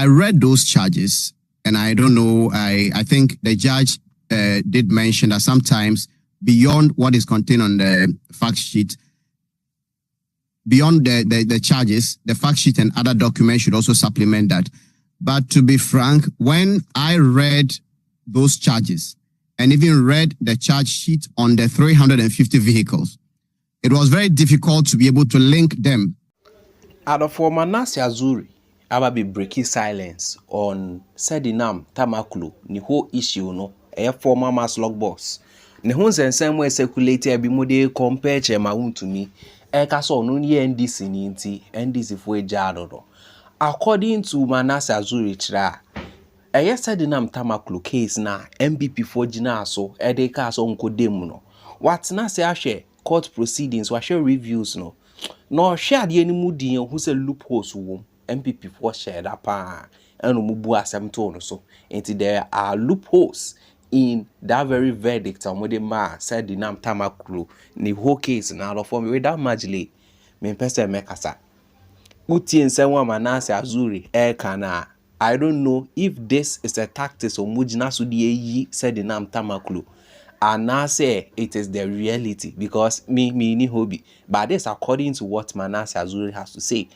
I read those charges, and I don't know, I think the judge did mention that sometimes beyond what is contained on the fact sheet, beyond the charges, the fact sheet and other documents should also supplement that. But to be frank, when I read those charges and even read the charge sheet on the 350 vehicles, it was very difficult to be able to link them. For Manase Azuri, I will be breaking silence on Sedinam Tamakloe, the whole issue, no, a former mass log boss. The whole same way circulated be mode compare Chema to me. Ekaso no ye NDC ninti NDC for jado. According to Manase Azuri tra, Sedinam Tamakloe case na MBP for jina so edeka so unko demuno. What na se ashe court proceedings wa share reviews no. No share the any mudi who say loopholes wom MPP for share that pa and mubu asem to so. Until there are loopholes in that very verdict and what the man said the name Tamakloe ni whole case now for me without majly me person mekasa uti and someone Manase Azuri kana. I don't know if this is a tactic or mujina sudi said the name Tamakloe and now say it is the reality because me ni hobby, but this according to what Manase Azuri has to say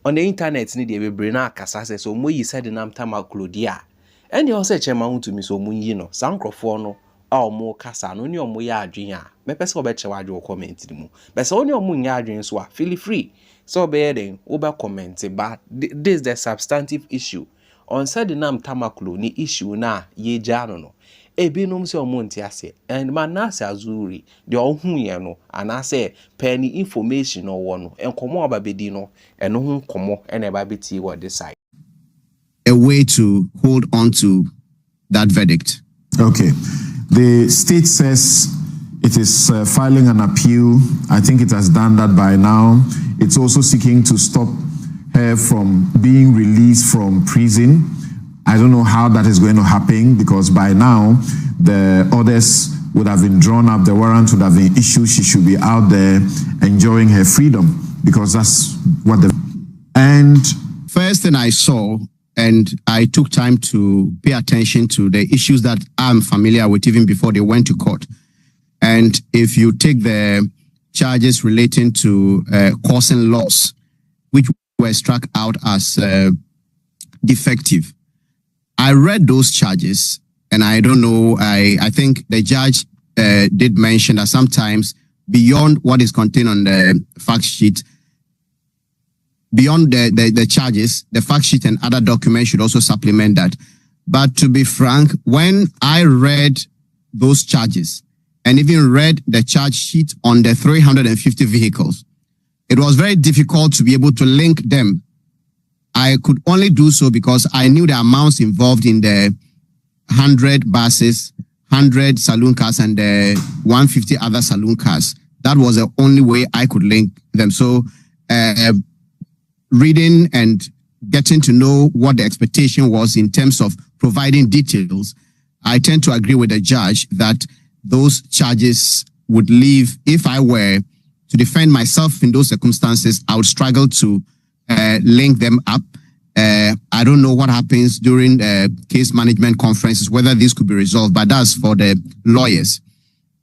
on the internet ni the brina kasa so mo yi said the name Tamakloe dia. And you also chema to me so munyino, Sankrofo no, or more kasa, no new mo ya adwin me pese obeche wadwo comment mu. But so only mo nya adwin so feel free. So be then oba comment but this is the substantive issue. On Sedinam Tamakloe ni issue na ye jano no. Ebinom se omonti ase and Manase Azuri de ohun ye no and I say penny information no one enkomo ababedi no eno hu nkomo ena eba beti what this side. A way to hold on to that verdict. Okay. The state says it is filing an appeal. I think it has done that by now. It's also seeking to stop her from being released from prison. I don't know how that is going to happen because by now the orders would have been drawn up, the warrant would have been issued. She should be out there enjoying her freedom because that's what the... And first thing I saw, and I took time to pay attention to the issues that I'm familiar with even before they went to court. And if you take the charges relating to causing loss, which were struck out as defective, I read those charges, and I don't know, I think the judge did mention that sometimes beyond what is contained on the fact sheet, beyond the charges, the fact sheet and other documents should also supplement that. But to be frank, when I read those charges and even read the charge sheet on the 350 vehicles, it was very difficult to be able to link them. I could only do so because I knew the amounts involved in the 100 buses, 100 saloon cars, and the 150 other saloon cars. That was the only way I could link them. So, reading and getting to know what the expectation was in terms of providing details, I tend to agree with the judge that those charges would leave, if I were to defend myself in those circumstances, I would struggle to link them up. I don't know what happens during case management conferences, whether this could be resolved, but that's for the lawyers.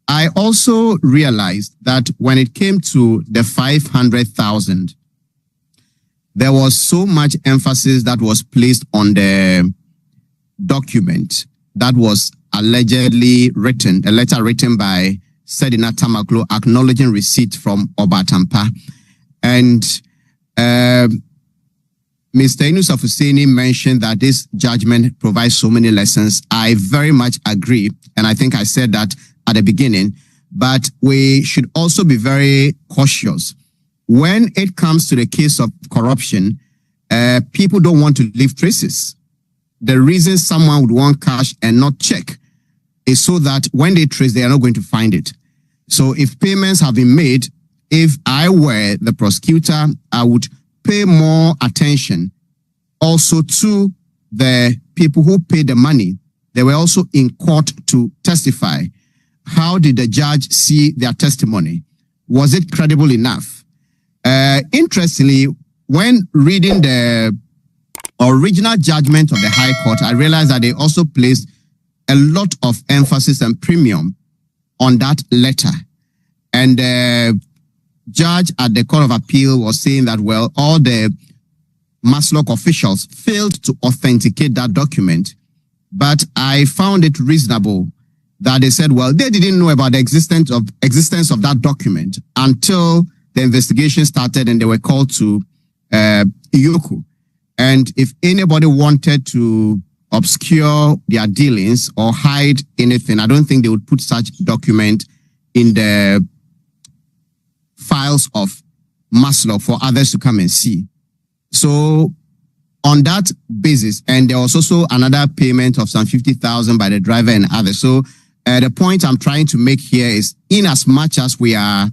I also realized that when it came to the 500,000, there was so much emphasis that was placed on the document that was allegedly written, a letter written by Sedinam Tamakloe acknowledging receipt from Obatampa. And Mr. Inusaf Husseini mentioned that this judgment provides so many lessons. I very much agree, and I think I said that at the beginning, but we should also be very cautious. When it comes to the case of corruption, people don't want to leave traces. The reason someone would want cash and not check is so that when they trace, they are not going to find it. So if payments have been made, if I were the prosecutor, I would pay more attention also to the people who paid the money. They were also in court to testify. How did the judge see their testimony? Was it credible enough? Interestingly, when reading the original judgment of the High Court, I realized that they also placed a lot of emphasis and premium on that letter. And the judge at the Court of Appeal was saying that, well, all the Maslock officials failed to authenticate that document. But I found it reasonable that they said, well, they didn't know about the existence of that document until the investigation started and they were called to Iyoko. And if anybody wanted to obscure their dealings or hide anything, I don't think they would put such document in the files of Maslock for others to come and see. So on that basis, and there was also another payment of some 50,000 by the driver and others. So the point I'm trying to make here is, in as much as we are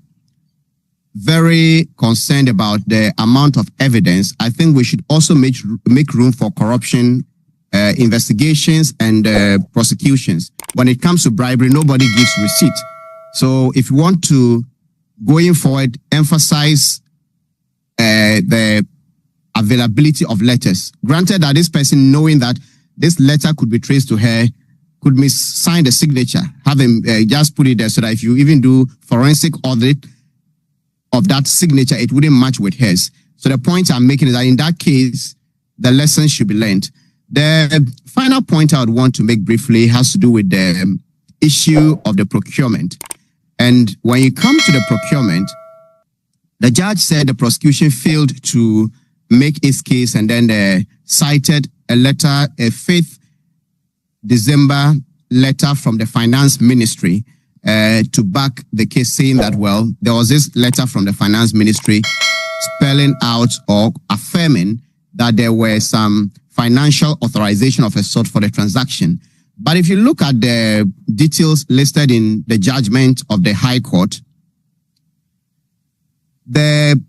very concerned about the amount of evidence, I think we should also make room for corruption investigations and prosecutions. When it comes to bribery, nobody gives receipt. So if you want to, going forward, emphasize the availability of letters. Granted that this person, knowing that this letter could be traced to her, could sign the signature, have him just put it there so that if you even do forensic audit of that signature, it wouldn't match with hers. So the point I'm making is that in that case, the lesson should be learned. The final point I would want to make briefly has to do with the issue of the procurement. And when you come to the procurement, the judge said the prosecution failed to make its case, and then cited a letter, a 5th December letter from the finance ministry to back the case, saying that, well, there was this letter from the finance ministry spelling out or affirming that there were some financial authorization of a sort for the transaction. But if you look at the details listed in the judgment of the High Court, the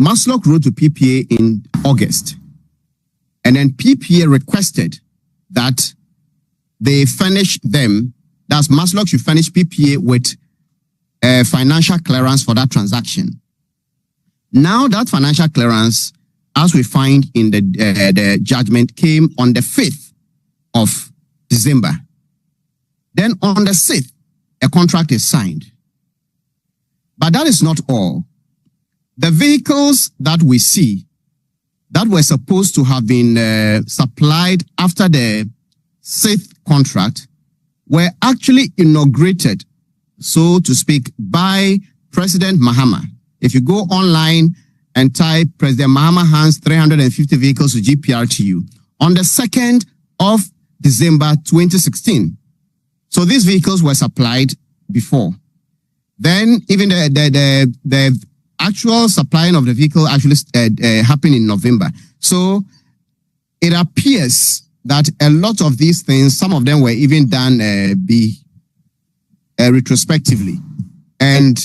Maslock wrote to PPA in August, and then PPA requested that they furnish them, that's Maslock should furnish PPA with a financial clearance for that transaction. Now that financial clearance, as we find in the judgment, came on the 5th of December. Then on the 6th, a contract is signed. But that is not all. The vehicles that we see that were supposed to have been supplied after the 6th contract were actually inaugurated, so to speak, by President Mahama. If you go online and type President Mahama hands 350 vehicles to GPRTU on the 2nd of December 2016. So these vehicles were supplied before. Then even the actual supplying of the vehicle actually happened in November. So it appears that a lot of these things, some of them were even done retrospectively. And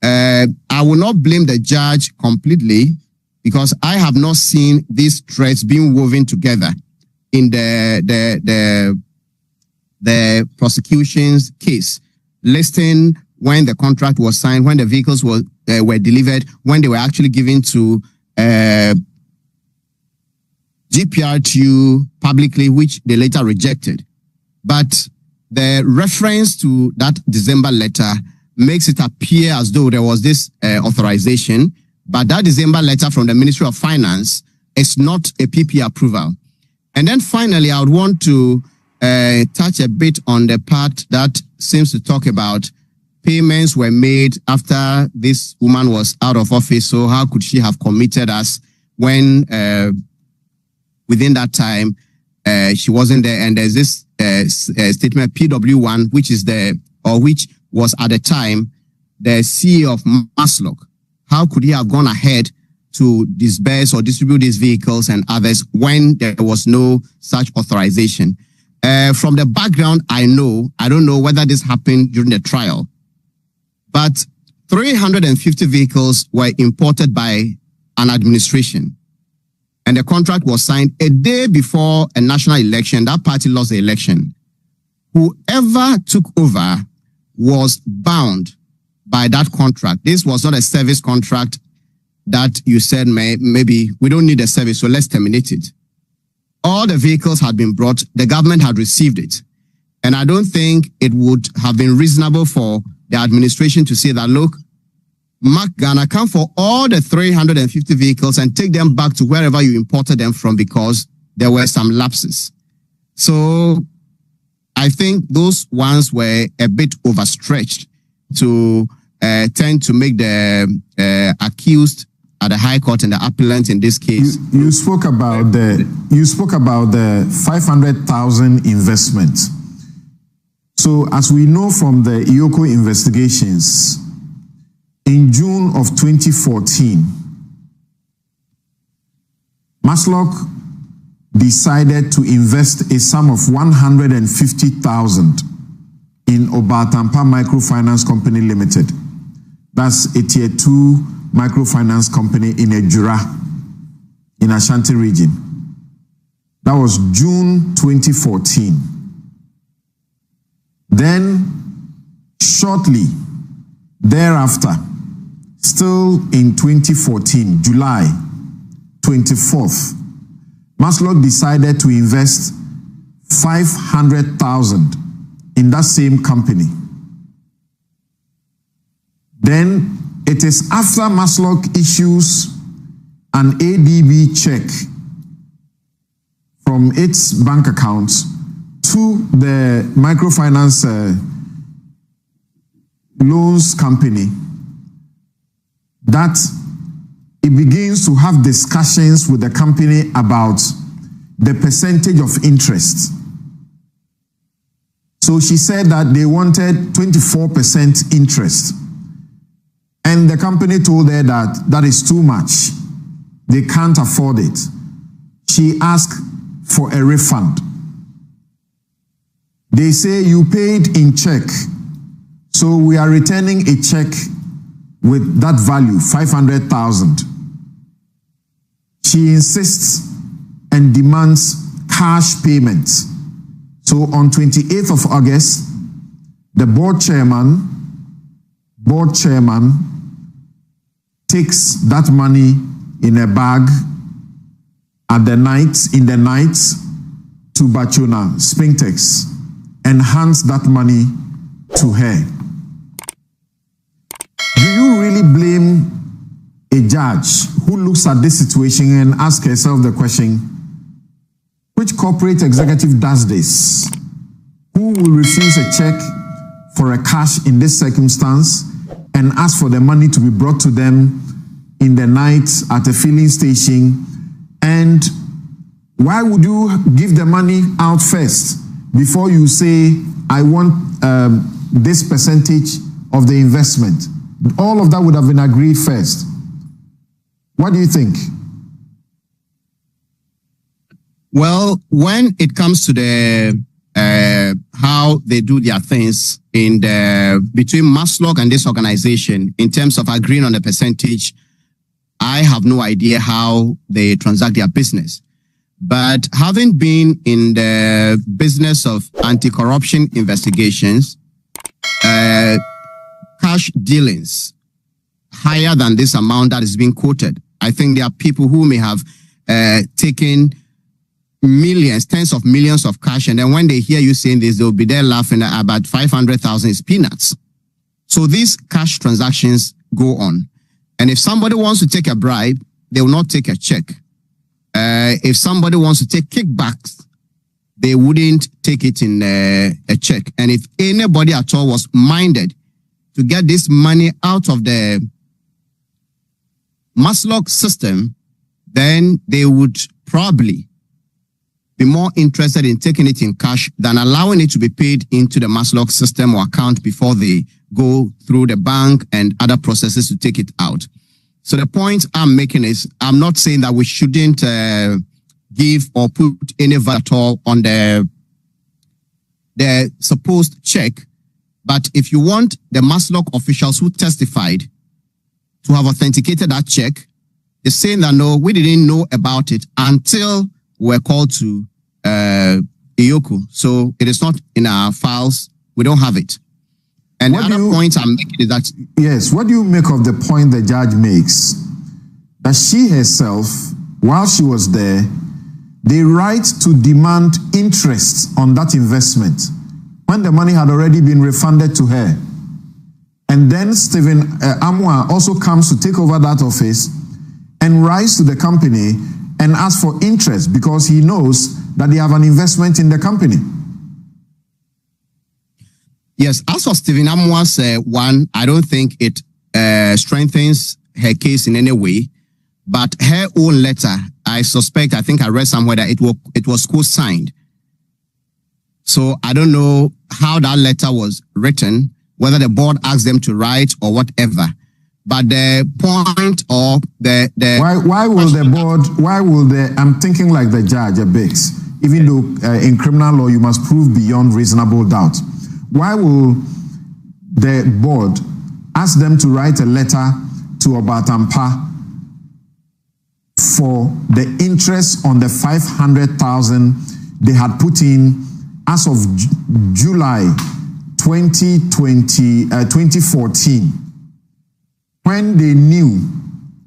I will not blame the judge completely, because I have not seen these threads being woven together in the prosecution's case, listing when the contract was signed, when the vehicles were delivered, when they were actually given to GPRTU publicly, which they later rejected. But the reference to that December letter makes it appear as though there was this authorization, but that December letter from the Ministry of Finance is not a PP approval. And then finally, I would want to touch a bit on the part that seems to talk about payments were made after this woman was out of office. So how could she have committed us when within that time she wasn't there? And there's this statement PW1, which was at the time the CEO of Maslock. How could he have gone ahead to disburse or distribute these vehicles and others when there was no such authorization? From the background, I don't know whether this happened during the trial, but 350 vehicles were imported by an administration, and the contract was signed a day before a national election. That party lost the election. Whoever took over was bound by that contract. This was not a service contract that you said, maybe we don't need a service, so let's terminate it. all the vehicles had been brought, the government had received it. And I don't think it would have been reasonable for the administration to say that, look, Mark Ghana, come for all the 350 vehicles and take them back to wherever you imported them from because there were some lapses. So I think those ones were a bit overstretched to tend to make the accused at the High Court and the appellant in this case. You spoke about the 500,000 investment. So as we know from the IOCO investigations, in June of 2014, Maslock decided to invest a sum of 150,000 in Obatampa Microfinance Company Limited. That's a tier 2 microfinance company in Ejura, in Ashanti region. That was June 2014. Then, shortly thereafter, still in 2014, July 24th, Maslock decided to invest 500,000 in that same company. Then it is after Maslock issues an ADB check from its bank account to the microfinance loans company that it begins to have discussions with the company about the percentage of interest. So she said that they wanted 24% interest. And the company told her that that is too much. They can't afford it. She asked for a refund. They say you paid in check. So we are returning a check with that value, 500,000. She insists and demands cash payments. So on 28th of August, the board chairman takes that money in a bag in the night to Bachona Spintex and hands that money to her. Do you really blame a judge who looks at this situation and asks herself the question, which corporate executive does this? Who will refuse a check for a cash in this circumstance and ask for the money to be brought to them in the night at a filling station? And why would you give the money out first before you say, I want this percentage of the investment? All of that would have been agreed first. What do you think? Well, when it comes to the how they do their things in between Maslock and this organization in terms of agreeing on the percentage, I have no idea how they transact their business. But having been in the business of anti-corruption investigations, cash dealings higher than this amount that is being quoted, I think there are people who may have taken millions, tens of millions of cash, and then when they hear you saying this, they'll be there laughing about 500,000 is peanuts. So these cash transactions go on. And if somebody wants to take a bribe, they will not take a check. If somebody wants to take kickbacks, they wouldn't take it in a check. And if anybody at all was minded to get this money out of the Maslock system, then they would probably be more interested in taking it in cash than allowing it to be paid into the Maslock system or account before they go through the bank and other processes to take it out. So the point I'm making is, I'm not saying that we shouldn't give or put any value at all on the supposed check. But if you want the Maslock officials who testified to have authenticated that check, they're saying that no, we didn't know about it until we're called to IOCO. So it is not in our files. We don't have it. And the other point I'm making is that... Yes, what do you make of the point the judge makes? That she herself, while she was there, the right to demand interest on that investment when the money had already been refunded to her. And then Stephen Amwa also comes to take over that office and writes to the company and asks for interest because he knows that they have an investment in the company. Yes, as for Stephen Amwa's one, I don't think it strengthens her case in any way. But her own letter, I think I read somewhere that it was co-signed. So I don't know how that letter was written, whether the board asked them to write or whatever. But the point or the I'm thinking like the judge a bit, even though in criminal law you must prove beyond reasonable doubt. Why will the board ask them to write a letter to Obatampa for the interest on the 500,000 they had put in as of July 2014, when they knew,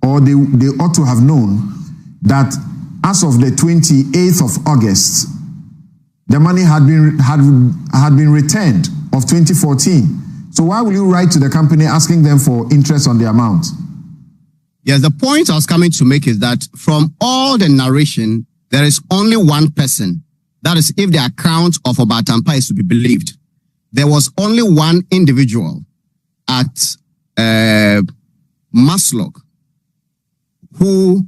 or they ought to have known, that as of the 28th of August, the money had been returned of 2014. So why will you write to the company asking them for interest on the amount? Yes, the point I was coming to make is that from all the narration, there is only one person. That is, if the account of Obatampa is to be believed, there was only one individual at Maslog who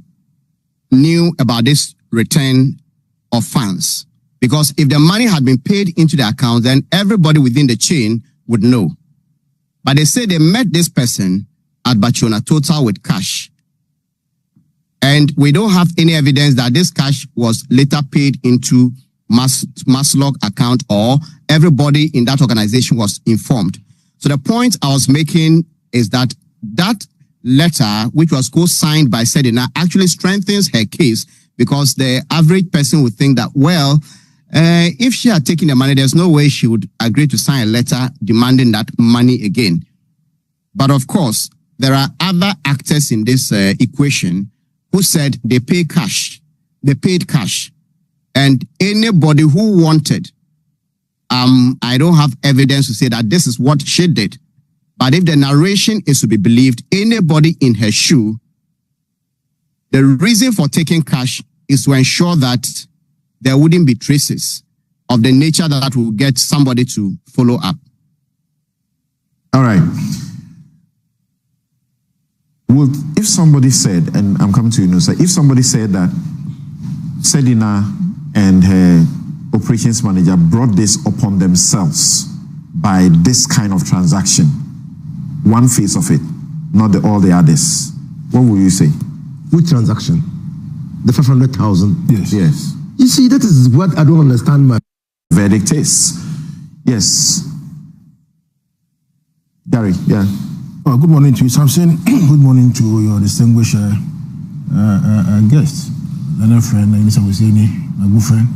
knew about this return of funds. Because if the money had been paid into the account, then everybody within the chain would know. But they say they met this person at Bachona Total with cash. And we don't have any evidence that this cash was later paid into Maslog account or everybody in that organization was informed. So the point I was making is that that letter, which was co-signed by Sedinam, actually strengthens her case because the average person would think that, well, if she had taken the money, there's no way she would agree to sign a letter demanding that money again. But of course, there are other actors in this equation who said they paid cash. They paid cash. And anybody who wanted, I don't have evidence to say that this is what she did. But if the narration is to be believed, anybody in her shoe, the reason for taking cash is to ensure that there wouldn't be traces of the nature that will get somebody to follow up. All right. Well, if somebody said, and I'm coming to you, Nusa, if somebody said that Sedinam and her operations manager brought this upon themselves by this kind of transaction, one face of it, not all the others, what will you say? Which transaction? The 500,000? Yes. Yes. You see, that is what I don't understand. My verdict is. Yes. Gary, yeah. Oh, good morning to you, Samson. Good morning to your distinguished guest, Leonard friend, my good friend.